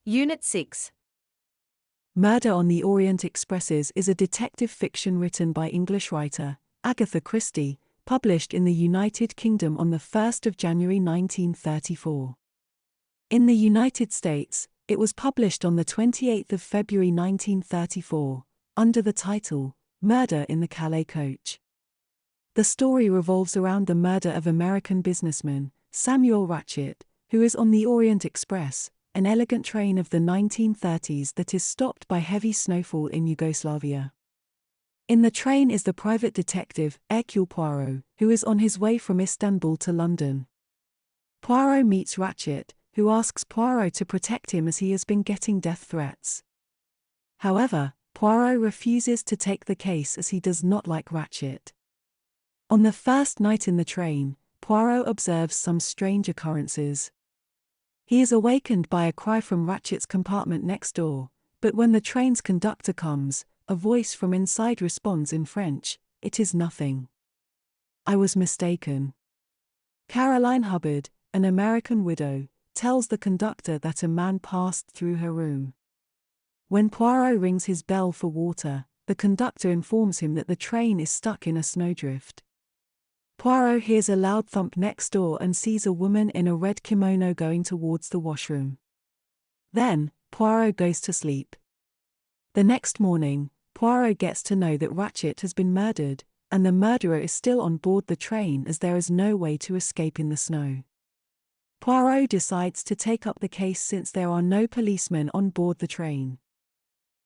Unit 6. Murder on the Orient Expresses is a detective fiction written by English writer Agatha Christie, published in the United Kingdom on 1 January 1934. In the United States, it was published on 28 February 1934, under the title, Murder in the Calais Coach. The story revolves around the murder of American businessman Samuel Ratchet, who is on the Orient Express, an elegant train of the 1930s that is stopped by heavy snowfall in Yugoslavia. In the train is the private detective Hercule Poirot, who is on his way from Istanbul to London. Poirot meets Ratchet, who asks Poirot to protect him as he has been getting death threats. However, Poirot refuses to take the case as he does not like Ratchet. On the first night in the train, Poirot observes some strange occurrences. He is awakened by a cry from Ratchet's compartment next door, but when the train's conductor comes, a voice from inside responds in French, "It is nothing. I was mistaken." Caroline Hubbard, an American widow, tells the conductor that a man passed through her room. When Poirot rings his bell for water, the conductor informs him that the train is stuck in a snowdrift. Poirot hears a loud thump next door and sees a woman in a red kimono going towards the washroom. Then, Poirot goes to sleep. The next morning, Poirot gets to know that Ratchet has been murdered, and the murderer is still on board the train as there is no way to escape in the snow. Poirot decides to take up the case since there are no policemen on board the train.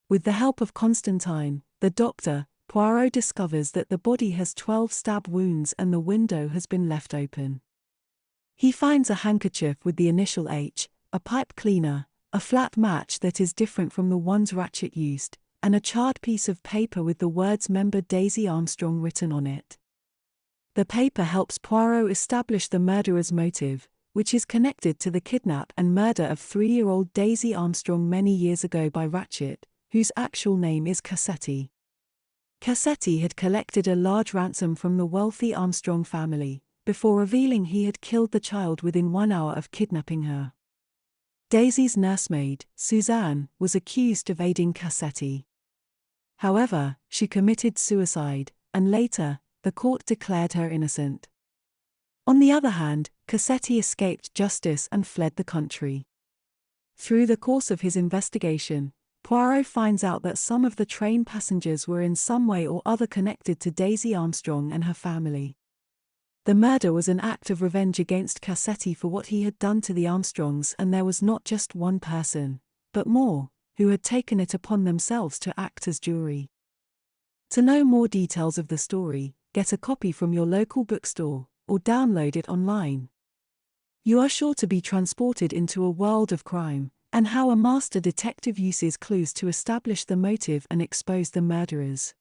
With the help of Constantine, the doctor, Poirot discovers that the body has 12 stab wounds and the window has been left open. He finds a handkerchief with the initial H, a pipe cleaner, a flat match that is different from the ones Ratchet used, and a charred piece of paper with the words "Member Daisy Armstrong" written on it. The paper helps Poirot establish the murderer's motive, which is connected to the kidnap and murder of 3-year-old Daisy Armstrong many years ago by Ratchet, whose actual name is Cassetti. Cassetti had collected a large ransom from the wealthy Armstrong family, before revealing he had killed the child within 1 hour of kidnapping her. Daisy's nursemaid, Suzanne, was accused of aiding Cassetti. However, she committed suicide, and later, the court declared her innocent. On the other hand, Cassetti escaped justice and fled the country. Through the course of his investigation, Poirot finds out that some of the train passengers were in some way or other connected to Daisy Armstrong and her family. The murder was an act of revenge against Cassetti for what he had done to the Armstrongs, and there was not just one person, but more, who had taken it upon themselves to act as jury. To know more details of the story, get a copy from your local bookstore, or download it online. You are sure to be transported into a world of crime, and how a master detective uses clues to establish the motive and expose the murderers.